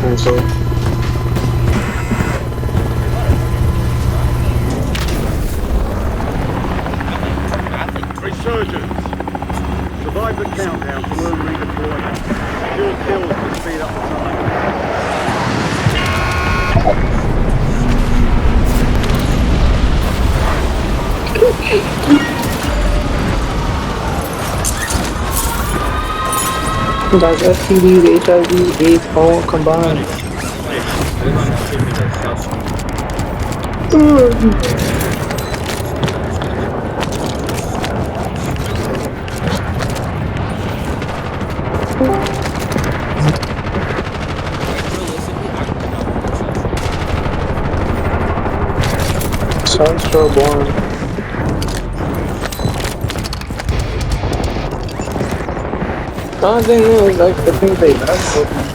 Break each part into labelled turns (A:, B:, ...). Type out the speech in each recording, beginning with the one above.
A: Also.
B: Resurgence. Survive the countdown to earn redeployment. Secure kills to speed up the time.
A: Guys, STDs, HIV, AIDS, all combined. Sounds so boring. I think it was like the thing they left.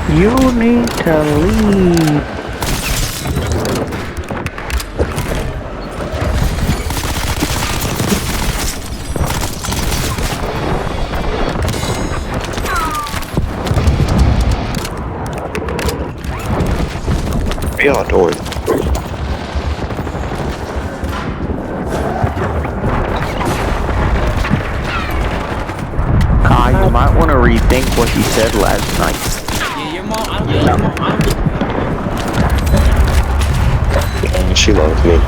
A: You need to leave.
C: What y'all doing?
D: Kai, you might want to rethink what you said last night.
C: She loves me.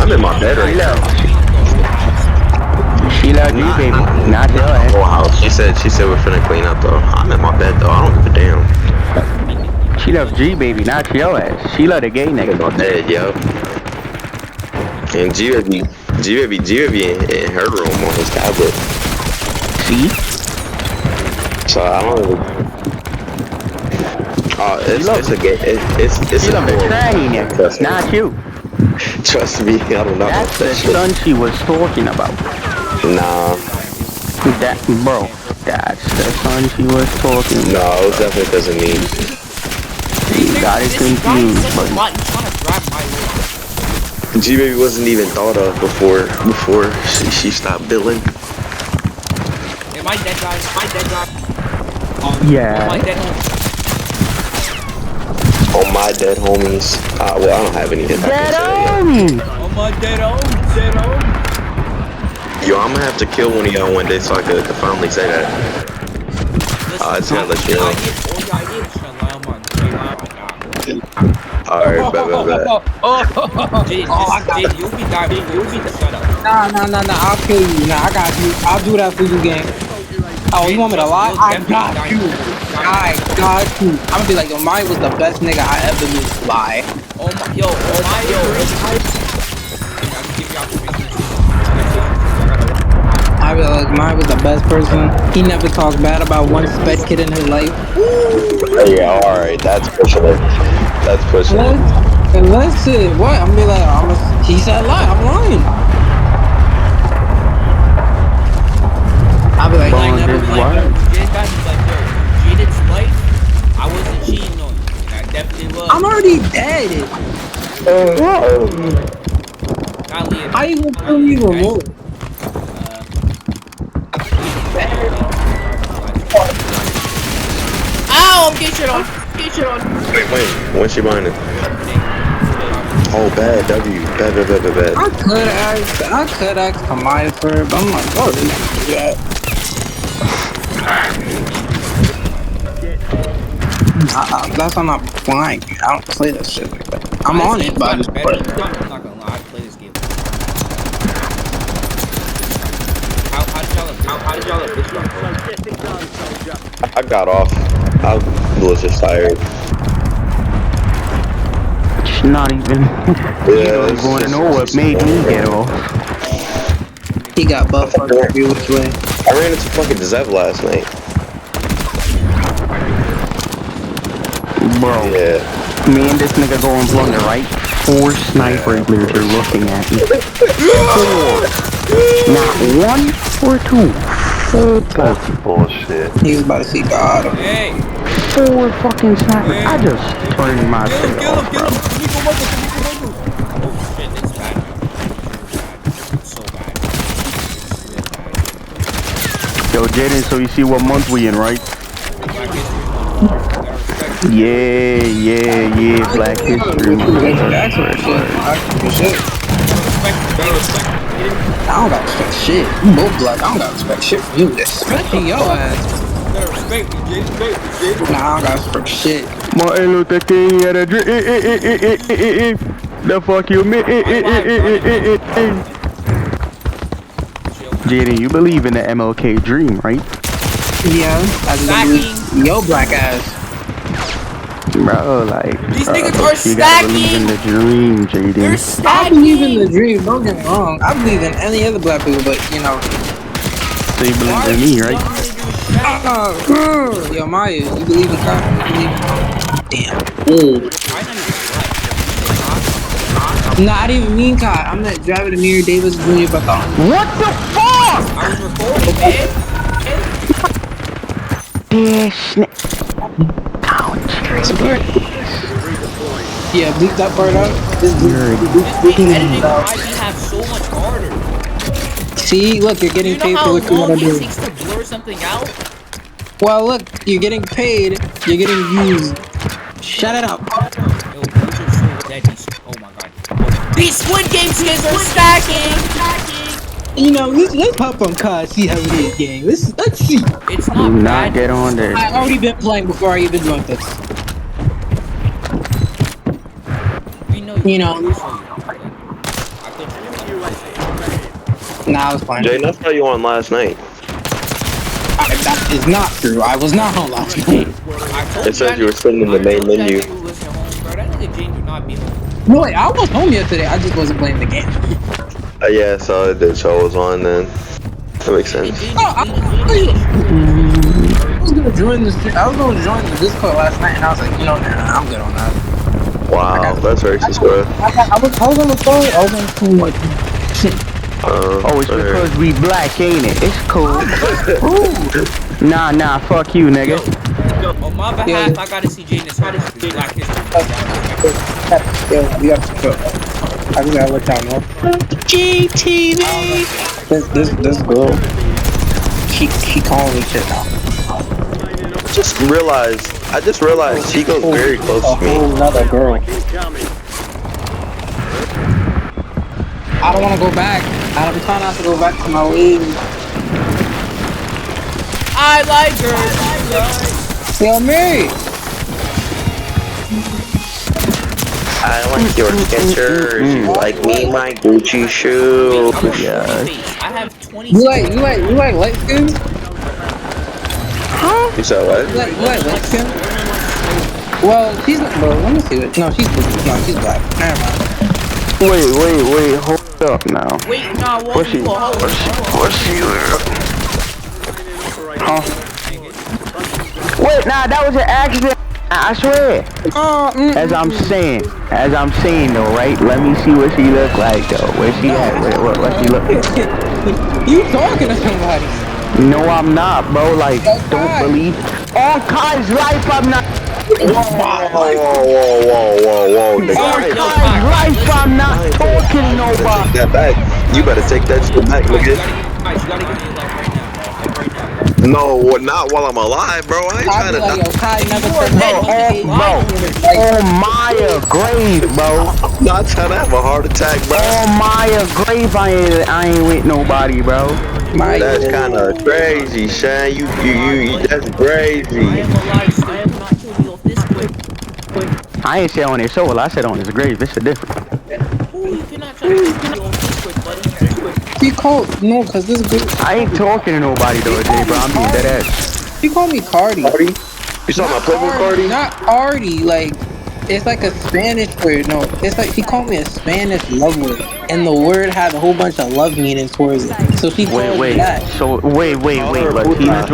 C: I'm in my bed right now.
D: She loved you, baby. Not your ass.
C: Wow. She said we're finna clean up though. I'm in my bed though. I don't give a damn.
D: She loves G, baby, not your ass. She love the gay
C: I'm in
D: nigga.
C: my bed, yo. And G baby in her room on his tablet.
D: See?
C: So I don't really. It's a gay. It's
D: She
C: a
D: love the trahy nigga, not you.
C: Trust me, I don't know.
D: That's the son she was talking about.
C: Nah.
D: That, bro, that's the son she was talking about.
C: No, it definitely doesn't mean.
D: You got it confused, but
C: G baby wasn't even thought of before she stopped billing.
E: Am I dead, guys? Am I dead, guys?
D: yeah.
E: Am I dead?
C: On my dead homies. Well, I don't have any hits.
D: Dead on!
E: Oh my dead home.
C: Yo, I'm gonna have to kill one of y'all one day so I could finally say that. I just gotta let you know. Alright, bet.
E: Jade, you'll be dying. You'll be shut up.
F: Nah, I'll kill you. Nah, I got you. I'll do that for you, gang. Oh, you want me to lie? I got you. I got you. I'm gonna be like, yo, mine was the best nigga I ever knew. Lie.
E: Oh my, yo.
F: I be like, mine was the best person. He never talked bad about one sped kid in his life.
C: Yeah, alright, that's pushing it. That's pushing it.
F: And listen, what? I'm be like, he said lie. I'm lying. I'll be like,
D: Bond
E: never
D: is
E: like,
D: what?
E: Jaded's life, I wasn't cheating on you. And I definitely was.
F: I'm already dead. How you gonna kill me even more?
E: Ow, I'm getting shit on.
C: Wait, when's she buying it? Oh, bad, W. Bad.
F: I could ask Kamaya for it, but I'm like, oh, yeah. That's why I'm not flying. I don't play that shit like that. I'm on it, but I just play.
E: I'm not gonna lie, I play this game. How did y'all this one?
C: I got off. I was just tired.
D: It's not even. You don't want to know what made me get off.
F: He got buffed every which way.
C: I ran into fucking Zev last night.
D: Bro,
C: Yeah.
D: me and this nigga going blunder, right? 4 sniper clears are looking at me. 4. Not 1 or 2. That's bullshit.
F: He was about to see God.
E: Hey,
D: 4 fucking snipers. I just turned my
E: kill
D: shit
E: him, kill
D: off,
E: him, kill
D: bro.
E: him. Nico Muggle, Nico Muggle. Oh shit, it's bad now. It's so bad. It's real bad.
D: Yo, Jaden, so you see what month we in, right?
E: Black History Month.
D: Yeah, Black History Month.
F: Shit. I don't gotta respect shit. You both black. I don't gotta respect shit from you. Especially your ass.
E: Gotta respect me, Jay.
F: Nah, I don't gotta respect shit.
D: Martin Luther King had a dream. The fuck you mean? Jaden, you believe in the MLK dream, right?
F: Yeah, I just believe your black ass.
D: Bro, like,
E: These niggas are
D: you gotta believe in the dream,
E: They're
D: Jaden.
F: I
E: stacking.
F: believe in the dream. Don't get me wrong. I believe in any other black people, but you know.
D: So you believe in me, right?
F: Yo, Maya, you believe in God? You believe in damn. Nah, I didn't even mean God. I'm not driving Amir Davis Jr. Baton.
D: What the fuck?
E: I was recording, man.
F: Yeah, bleep that part out. This
E: Editing might have so much harder.
F: See, look, you're getting
E: You know
F: paid
E: how
F: for what you
E: long
F: want to
E: it
F: do.
E: takes to blur something out?
F: Well, look, you're getting paid. You're getting views. Shut it up.
E: Yo, these are so dead. Oh my god. These Squid Game skins are stacking.
F: You know, let's hop on COD, see how it is, gang. Let's see.
E: It's
D: Do
E: not
D: not
E: bad.
D: get on there.
F: I already been playing before I even joined this.
E: We know
F: You know. Nah, I was playing.
C: Jay, I saw you on last night.
F: That is not true. I was not on last night.
C: It says you were sitting in the main menu.
E: That nigga Jane would not be home.
F: No, wait, I was home yesterday. I just wasn't playing the game.
C: Yeah, I saw it. That show was on then. That makes sense.
F: I was gonna join the Discord last night, and I was like, you know, nah, I'm good on that.
C: Wow, that's racist, bro.
F: I was on the phone. I was on the phone like, shit.
D: Oh, it's because we black, ain't it? It's cool. Nah, fuck you, nigga.
E: On my behalf, I gotta see Jaden Smith Black History.
F: Yo, you got to chill. I just gotta let y'all know. GTV. This girl, she calling me shit now.
C: I just realized she goes very close to me.
F: Another girl. I don't want to go back. I'm trying not to go back to my ways.
E: I like her.
F: Yo, Mary.
C: I like your Skechers. You like me, my Gucci shoes.
E: I have 20.
F: You like light skin?
C: You said what?
F: You like light skin? Well, she's not, bro. Let me see what. No, she's blue. No, she's black. Never mind.
D: Wait, hold up now.
E: Wait, nah,
D: What's she? Huh? Wait, nah, that was an accident. I swear. As I'm saying though, right? Let me see what she look like though. Where she at? What she look?
F: You talking to somebody?
D: No, I'm not, bro. Like, don't believe. On Kai's life, I'm not.
C: Whoa.
D: On Kai's life, I'm not talking to nobody.
C: Take that back. You better take that shit back, nigga.
E: You gotta give me like right now, bro. Like right now.
C: No, not while I'm alive, bro. I ain't trying to die.
F: Yo, Kai never
D: On Maya grave, bro.
C: Not trying to have a heart attack, bro.
D: On Maya grave, I ain't with nobody, bro.
C: That's kind of crazy, Shane. You, that's crazy.
E: I am alive still. I am not killing you off this quick.
D: I ain't say on his soul, I said on his grave. It's a difference.
E: Ooh, you cannot try to kill me off this quick, buddy.
F: He called cause this girl.
D: I ain't talking to nobody though, Jay, bro. I'm being dead ass.
F: He called me Cardi.
C: You saw my Playboy Cardi?
F: Not Cardi. Like, it's like a Spanish word. No, it's like he called me a Spanish love word, and the word had a whole bunch of love meaning towards it. So she called me that.
D: So wait. Look, yo,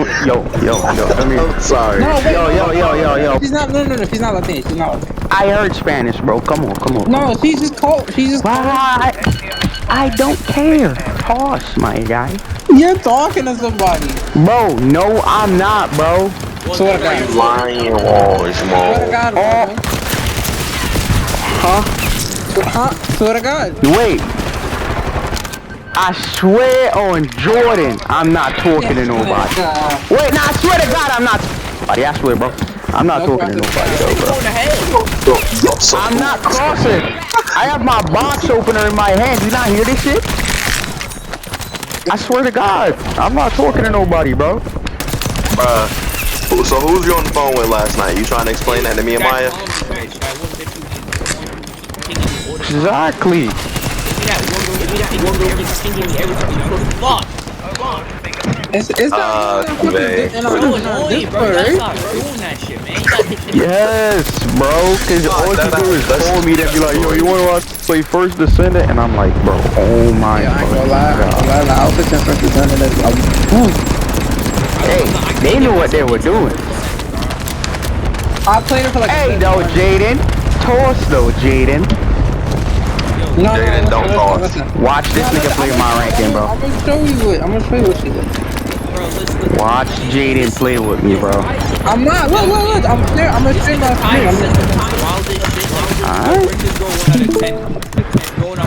D: come here.
C: Sorry.
F: No, wait,
D: Yo.
F: She's not. No. She's not Latina. She's not Latina.
D: I heard Spanish, bro. Come on.
F: No, she just called.
D: Why? I don't care. Toss, my guy.
F: You're talking to somebody.
D: Bro, no, I'm not, bro.
F: Swear to God.
C: Lying on
F: Swear to God, bro.
D: Huh?
F: Swear to God.
D: Wait. I swear on Jordan, I'm not talking to nobody. Wait, nah, I swear to God, I'm not. I swear, bro. I'm not talking to nobody, though, bro. I'm not crossing. I have my box opener in my hand. You not hear this shit? I swear to God, I'm not talking to nobody, bro.
C: So who's you on the phone with last night? You trying to explain that to me and Maya?
D: Exactly.
F: It's not
D: Yes, bro. Cause all you do is call me and be like, yo, you wanna watch play First Descendant? And I'm like, bro, oh my
F: I ain't gonna lie. I'll put your First Descendant.
D: Hey, they knew what they were doing.
F: I played it for like.
D: Hey, though, Jaden. Toss, though, Jaden.
F: No,
C: Jaden, don't toss.
F: listen.
D: Watch this nigga play my ranking, bro.
F: I'm gonna show you it. I'm gonna show you what she did.
D: Watch Jaden play with me, bro.
F: I'm not. Look. I'm gonna stream my screen.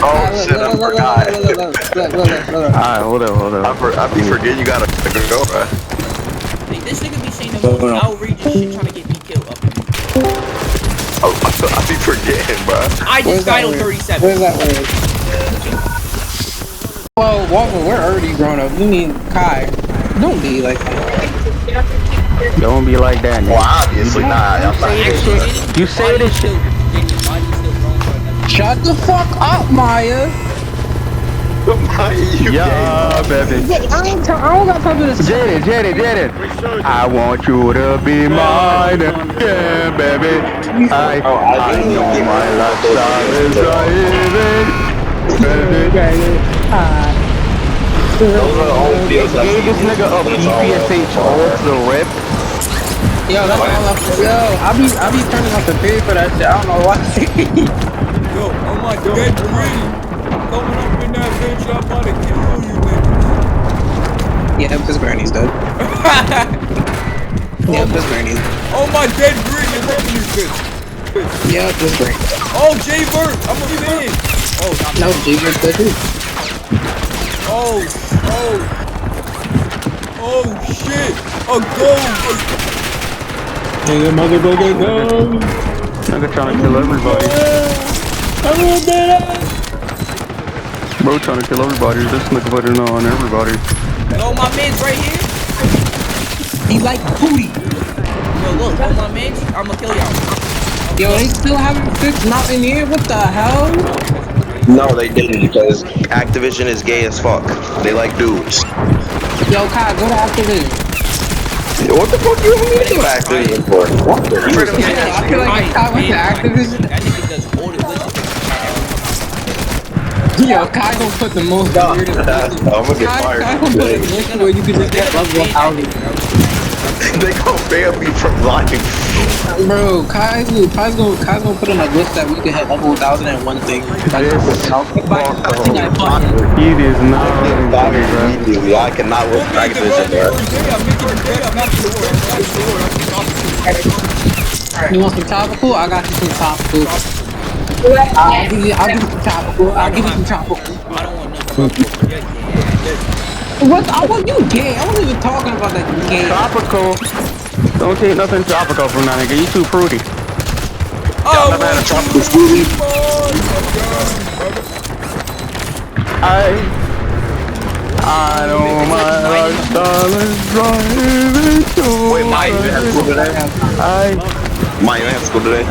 C: Oh shit, I forgot.
F: Look.
D: Alright, hold up.
C: I be forgetting you gotta go, bro.
E: This nigga be saying the most outrageous shit trying to get me killed up.
C: I be forgetting, bro.
E: I just died on 37.
F: Where's that word? Well, Walker, we're already grown up. You mean Kai? Don't be like that.
D: Don't be like that,
C: Well,
D: nigga.
C: obviously not. I'm not.
D: You say this shit.
F: Shut the fuck up, Maya.
D: Yeah, baby.
F: I don't got time for this.
D: Jaden. I want you to be mine. Yeah, baby. I know my lifestyle is uneven. Baby.
A: Those are the only deals that
D: Gave this nigga a PPSH off the rip.
F: Yo, that's all I be turning off the page for that shit. I don't know why.
E: Yo, oh my dead brain. Coming up in that bitch, I'm about to kill you, nigga.
F: Yeah, because Bernie's dead. Yeah, because Bernie's dead.
E: Oh my dead brain, you're helping you, bitch.
F: Yeah, because Bernie's dead.
E: Oh, J-Bird, I'm a fan. Oh,
F: No, J-Bird's dead too.
E: Oh shit! A goal!
A: Nigga, motherfucker, go!
D: Nigga trying to kill everybody. Bro trying to kill everybody. This nigga putting on everybody.
E: Yo, my man's right here.
F: He like booty.
E: Yo, look, all my mans, I'ma kill y'all.
F: Yo, they still haven't fixed nothing here? What the hell?
C: No, they didn't because Activision is gay as fuck. They like dudes.
F: Yo, Kai, go to Activision.
C: What the fuck you want me to do Activision for? What?
F: I feel like if Kai went to Activision.
E: That nigga does all the glitches.
F: Yo, Kai gonna put the most weirdest.
C: I'm gonna get
F: Kai
C: fired.
F: gonna put the glitch where you can just get level 1,000.
C: They gonna ban me from live.
F: Bro, Kai's gonna put in a glitch that we can hit level 1,000 in one thing.
D: He is not.
C: I cannot work Activision, bro.
F: You want some topical? I got you some topical. I'll give you some topical.
E: I don't want nothing.
F: What? I want you gay. I wasn't even talking about that gay.
D: Tropical. Don't take nothing tropical from that nigga. You too fruity.
E: Oh,
C: man, a tropical smoothie.
D: I know my lifestyle is driving to.
C: Wait, Mike, you have school today? Mike, you have school today?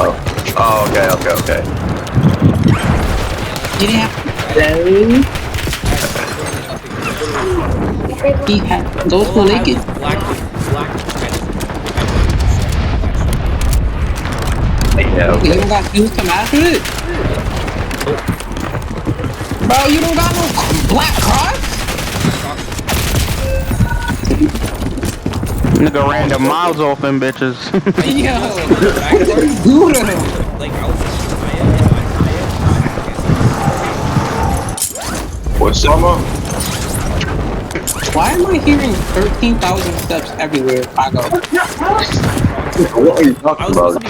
C: Oh, okay.
F: You didn't have He had those were naked.
C: Yeah,
F: You don't got views come after it? Bro, you don't got no black cards?
D: Nigga ran the miles off them bitches.
F: Yo, what you do to him?
C: What's up, man?
F: Why am I hearing 13,000 steps everywhere I go?
C: What are you talking about?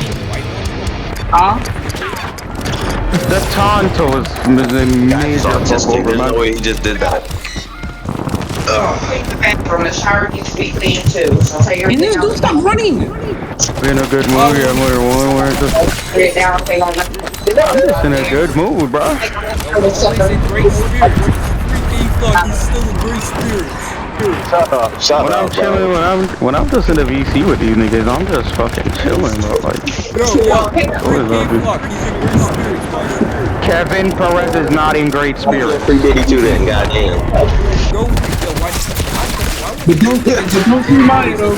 D: The Tonto is a major
C: Autistic. There's no
D: bubble.
C: way he just did that.
G: From the shower gets to be clean too. So take
F: And this dude stop running!
D: In a good mood, yeah, I'm
G: it down. Take on
D: just in a good mood, bro.
E: He's in great spirits. Freaking fuck, he's still in great spirits.
C: Shut up. Shut
D: When
C: up,
D: I'm chilling, when I'm just in the VC with these niggas, I'm just fucking chilling, bro. Like,
E: Yo, freaking fuck, he's in great spirits, bro.
D: Kevin Perez is not in great spirits.
C: Free Diddy too then, goddamn.
E: Yo, why
F: But don't see Mario though.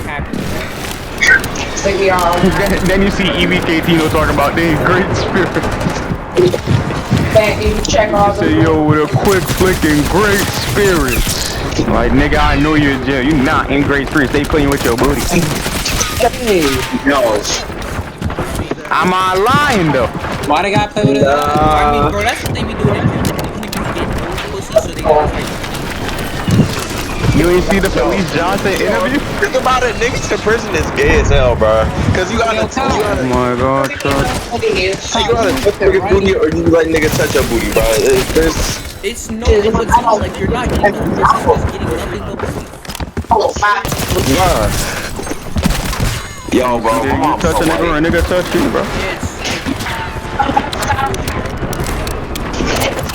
D: Then you see EVK Tino talking about they in great spirits.
G: Check all
D: Say yo with a quick flick in great spirits. Like nigga, I know you're in jail. You not in great spirits. They playing with your booty.
F: Hey,
C: No.
D: Am I lying though?
F: why they gotta play with it?
E: I mean, bro, that's what they be doing in prison. They be getting pussy so they can like.
D: You ain't see the Police Johnson interview?
C: Think about it, niggas in prison is gay as hell, bro. Cause you gotta,
D: Oh my god, son.
C: you gotta touch niggas' booty or you let niggas touch your booty, bro.
E: It's no in between. Like you're not getting no pussy, you're just getting nothing but pussy.
C: Yo, bro,
D: Either you touch a nigga or a nigga touch you, bro.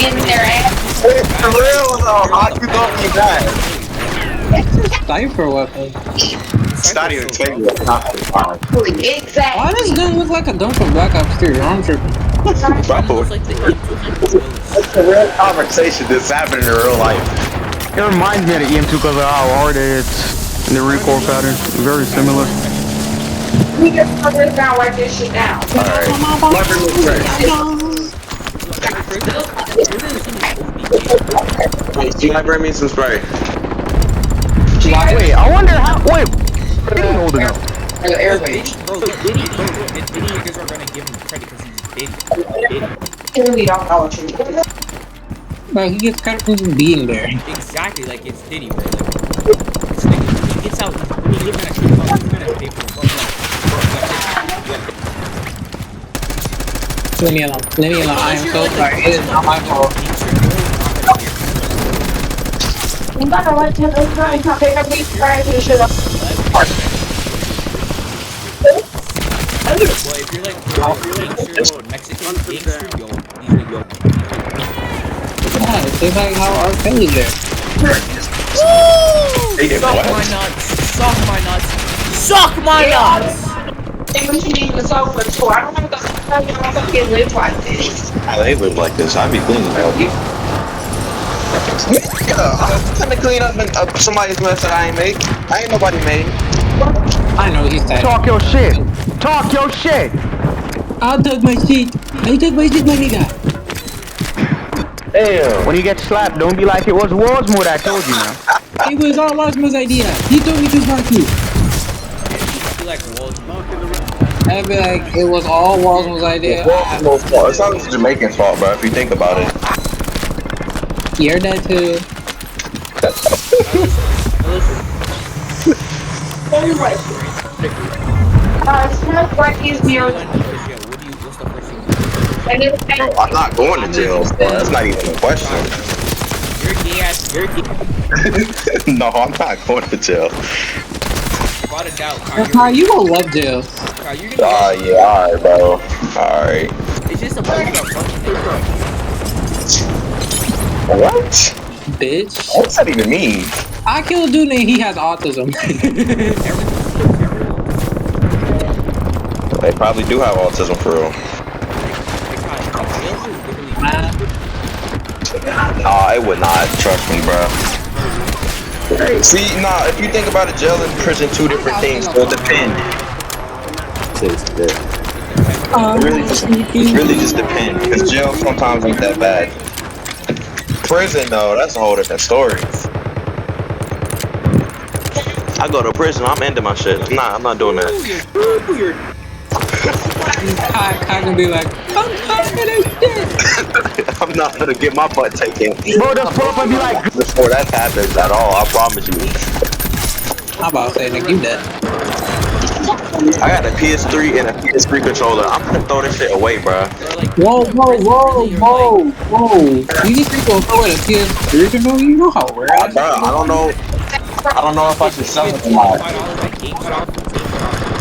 G: in their ass.
C: For real though, how you gonna be that?
F: Sniper weapon.
C: It's not even taking it.
G: Exactly.
F: Why does gun look like a gun from Black Ops 3? I'm tripping.
C: Bro,
E: It's like the
C: it's a real conversation that's happening in real life.
D: It reminds me of the EM2 because of how hard it is in the recoil pattern. Very similar.
G: We just put this down, write this shit down.
C: You might bring me some spray.
D: Wait, I wonder how. Wait, Diddy old enough.
E: Bro, Diddy niggas are gonna give him credit because he's Diddy.
G: We don't know what you
F: Bro, he gets credit for just being there.
E: Exactly, like it's Diddy, bro. Like, this nigga, he gets out, when he gets that shit up, he's gonna pay for the fuck.
F: Leave me alone. Leave me alone. I am so sorry. It is not my fault.
G: I'm gonna let you pick up these fries and shit up.
E: Well, if you're like Kxpture, Mexican Kxpture, yo, these niggas.
F: Yeah, it's just like how R. Kelly there.
E: Suck my nuts! Suck my nuts! Suck my nuts!
G: Think what you need in the sofa too. I don't know what the fuck y'all fucking live like this.
C: How they live like this? I be cleaning hell. I'm trying to clean up somebody's mess that I ain't make. I ain't nobody made.
F: I know he's tired.
D: Talk your shit. Talk your shit.
F: I'll take my shit. I take my shit, my nigga.
C: Damn.
D: When you get slapped, don't be like it was Warzone that told you now.
F: It was all Rosmo's idea. He told me to fuck you.
E: I feel like walls.
F: I'd be like, it was all Rosmo's idea.
C: Walsmo's fault. It's always the Jamaican's fault, bro, if you think about it.
F: You're dead too.
G: It smells like he's near. And it's
C: I'm not going to jail, bro. That's not even a question.
E: You're gay ass. You're gay.
C: No, I'm not going to jail.
E: Without a doubt,
F: How you gonna love jail?
E: You're gonna
C: Yeah, alright, bro. Alright.
E: It's just a bunch of fucking
C: What?
F: Bitch.
C: What's that even mean?
F: I killed a dude and he has autism.
C: They probably do have autism for real. Nah, it would not. Trust me, bro. See, nah, if you think about it, jail and prison, two different things, so it depends. It really just depends, because jail sometimes ain't that bad. Prison, though, that's a whole different story. I go to prison, I'm ending my shit. I'm not doing that.
F: I can be like, I'm tired of shit.
C: I'm not gonna get my butt taken.
D: Bro, just pull up and be like,
C: Before that happens at all, I promise you.
F: I'm about to say, nigga, you dead.
C: I got a PS3 and a PS3 controller. I'm gonna throw this shit away, bro.
F: Whoa. You just think you'll throw it a PS3 controller? You know how rare I
C: Bro, I don't know if I should sell it or not.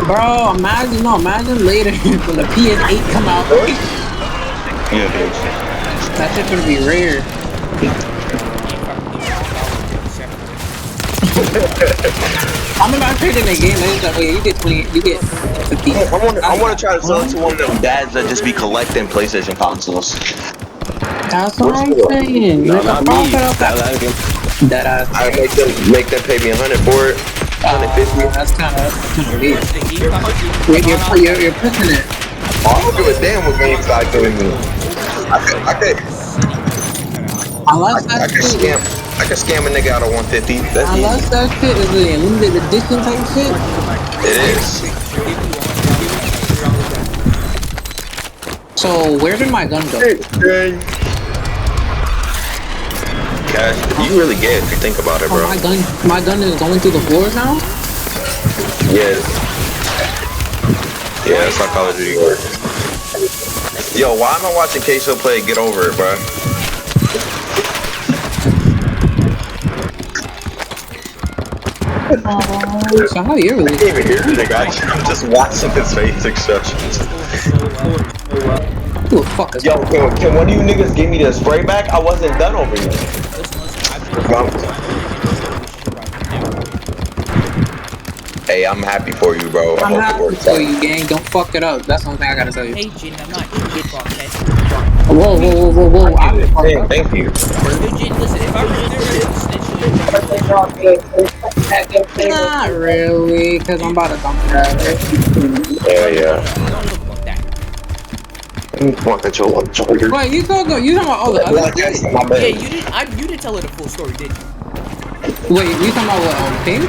F: Bro, imagine later when the PS8 come out.
C: Yeah, bitch.
F: That shit's gonna be rare. I'm about to trade in the game. It's like, wait, you get 20, you get 50.
C: I wanna try to sell it to one of them dads that just be collecting PlayStation consoles.
F: That's what I'm saying.
A: No, not me.
F: That ass.
C: I make them pay me 100 for it. 150.
F: That's kind of weird. Wait, you're pushing it.
C: I don't give a damn what GameStop doing me. I could scam a nigga out of 150. That's
F: I
C: easy.
F: like that shit. Is it limited edition type shit?
C: It is.
F: So where did my gun go?
C: Cash, you really get if you think about it, bro.
F: Oh, my gun is going through the floors now?
C: Yeah. Yeah, that's how Call of Duty works. Yo, why am I watching Kxpture play Get Over It, bro?
F: So how you really?
C: I can't even hear the nigga. I'm just watching his face expressions.
F: Who the fuck is
C: Yo, can one of you niggas give me the spray back? I wasn't done over here. Hey, I'm happy for you, bro.
F: I'm happy for you, gang. Don't fuck it up. That's the only thing I gotta tell you.
E: Hey, Jin, I'm not in hip hop, okay?
F: Whoa.
C: Thank you.
E: Yo, Jin, listen, if I was there,
F: Not really, cause I'm about to dump that.
C: Yeah. Want that your shoulder?
F: Wait, you talking about all the other shit?
E: yeah, you didn't tell her the full story, did you?
F: Wait, you talking about what, Pink?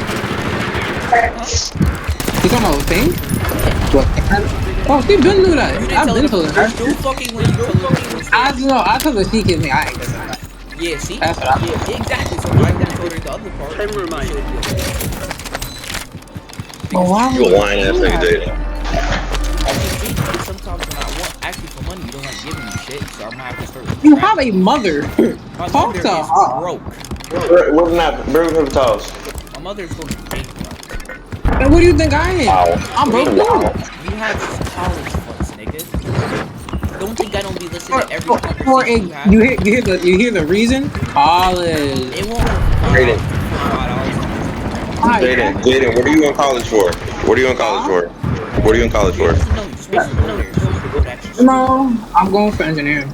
F: You talking about Pink? What? Oh, she been through that. I've been told her.
E: There's no fucking way you told her.
F: I told her she kissed me. I ain't kissing her.
E: Yeah, see?
F: That's what I mean.
E: Yeah, exactly. So I would told her the other part.
F: Well, why
C: You a lying ass nigga, Jada.
E: Sometimes when I want actually for money, you don't like giving me shit, so I'm gonna have to start.
F: You have a mother.
E: My
F: Talk
E: mother
F: to
E: is
F: her.
E: broke.
C: What's that? Bring him toes.
E: My mother's going to pay me.
F: And what do you think I am?
C: Wow.
F: I'm broke too.
E: We have college funds, nigga. Don't think I don't be listening to every
F: For
E: conversation you have.
F: you hear the reason? College.
E: It won't.
C: Jaden,
F: Hi.
C: Jaden, what are you in college for? What are you in college for? What are you in college for?
F: No, I'm going for engineering.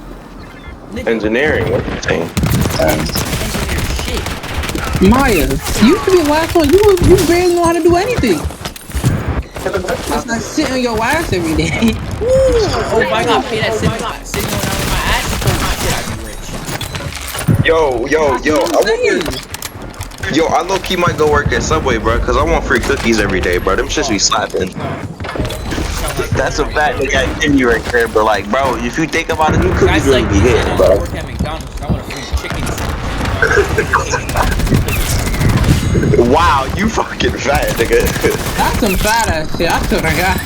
C: Engineering. What are you saying?
F: Maya, you should be the last one. You barely know how to do anything. It's like sitting on your ass every day.
E: Oh, if I got paid at sitting on my ass, I'd be rich.
C: Yo, I low key might go work at Subway, bro, cause I want free cookies every day, bro. Them shits be slapping. That's a fact. They got in you right there, but like, bro, if you think about it, new cookies
E: Guys
C: really
E: like
C: be hitting, bro.
E: work at McDonald's. I want a free chicken.
C: Wow, you fucking fat, nigga.
F: That's some fat ass shit. I swear to God.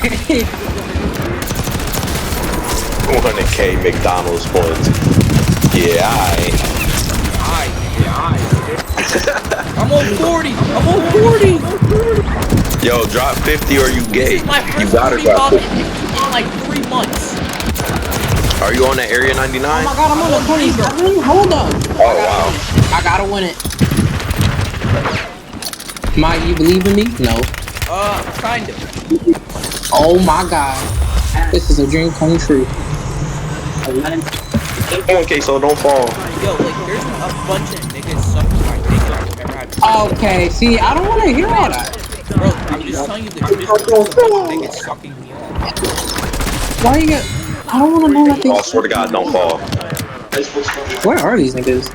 C: 100K McDonald's points. Yeah,
E: I'm on 40. I'm on 40.
C: Yo, drop 50 or you gay.
E: My
C: You
E: first
C: gotta
E: 40
C: drop
E: in
C: 50.
E: like 3 months.
C: Are you on that Area 99?
F: Oh my God, I'm on the 27. Hold up.
C: Oh, wow.
F: I gotta win it. Mike, you believe in me? No.
E: Kind of.
F: Oh my God. This is a dream come true.
C: Come on, K-So, don't fall.
E: Yo, like, there's a bunch of niggas sucking my dick that I've ever had.
F: Okay, see, I don't want to hear all that.
E: Bro, I'm just telling you the truth. There's a bunch of niggas sucking me off.
F: Why you get? I don't want to know what
C: Oh, I
F: these.
C: swear to God, don't fall.
F: Where are these niggas?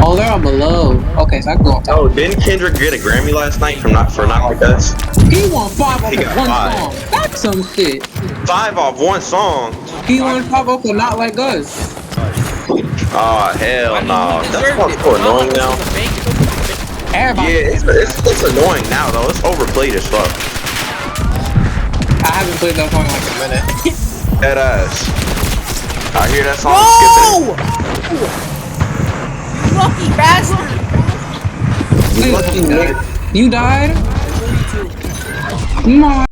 F: Oh, they're all below. Okay, so I can go up top.
C: Oh, didn't Kendrick get a Grammy last night for not like us?
F: He won 5 off
C: He
F: of
C: got
F: one
C: 5.
F: song. That's some shit.
C: 5 off one song.
F: He won 5 off of Not Like Us.
C: Oh hell no. That song's so annoying now.
F: Everybody.
C: Yeah, it's annoying now though. It's overplayed as fuck.
F: I haven't played that song in like a minute.
C: That ass. I hear that song.
E: No! You lucky bastard!
F: You died? No.